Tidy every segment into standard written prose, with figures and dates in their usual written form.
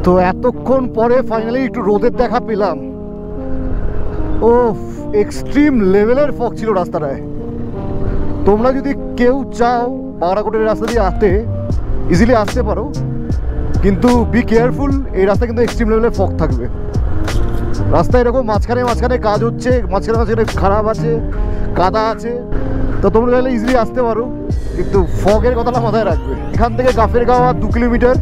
তো এতক্ষণ পরে ফাইনালি একটু রোদের দেখা পেলাম। ও এক্সট্রিম লেভেলের ফগ ছিল রাস্তাটায়। তোমরা যদি কেউ চাও বারাকোটের রাস্তা দিয়ে আসতে, ইজিলি আসতে পারো, কিন্তু বি কেয়ারফুল, এই রাস্তা কিন্তু এক্সট্রিম লেভেলের ফগ থাকবে। রাস্তা এরকম মাঝখানে মাঝখানে কাজ হচ্ছে, মাঝখানে মাঝখানে খারাপ আছে, কাদা আছে, তো তোমরা চাইলে ইজিলি আসতে পারো, কিন্তু ফগের কথাটা মাথায় রাখবে। এখান থেকে গাফেরগাঁও আর 2 কিলোমিটার।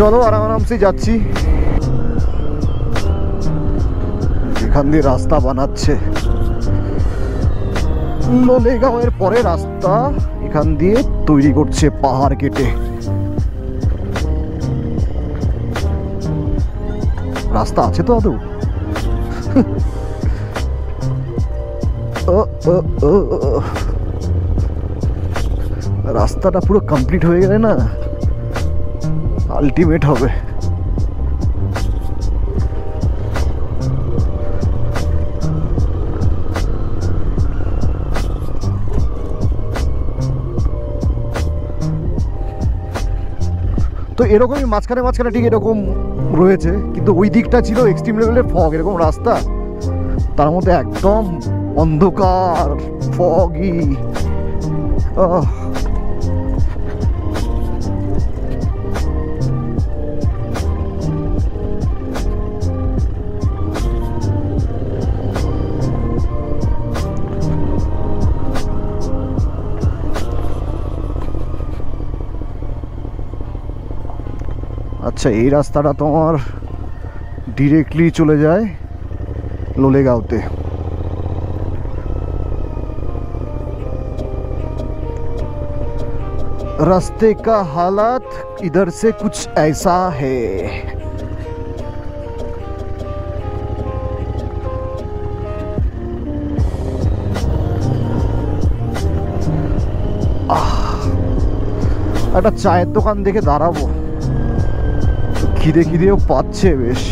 চলো আরামসে যাচ্ছি। এখান দিয়ে রাস্তা বানাচ্ছে, লোলেগাঁওয়ের পরে রাস্তা এখান দিয়ে তৈরি করছে পাহাড় কেটে। রাস্তা আছে তো আদৌ? রাস্তাটা পুরো কমপ্লিট হয়ে গেলে না আলটিমেট হবে। তো এরকমই মাঝখানে মাঝখানে ঠিক এরকম রয়েছে, কিন্তু ওই দিকটা ছিল এক্সট্রিম লেভেলের ফগ। এরকম রাস্তা, তার মধ্যে একদম অন্ধকার, ফগি। আচ্ছা, এই রাস্তাটা তোমার ডিরেক্টলি চলে যায় লোলেগাঁওতে। रास्ते का हालात इधर से कुछ ऐसा है। একটা চায়ের দোকান দেখে দাঁড়াবো, খিদে খিদেও পাচ্ছে বেশ।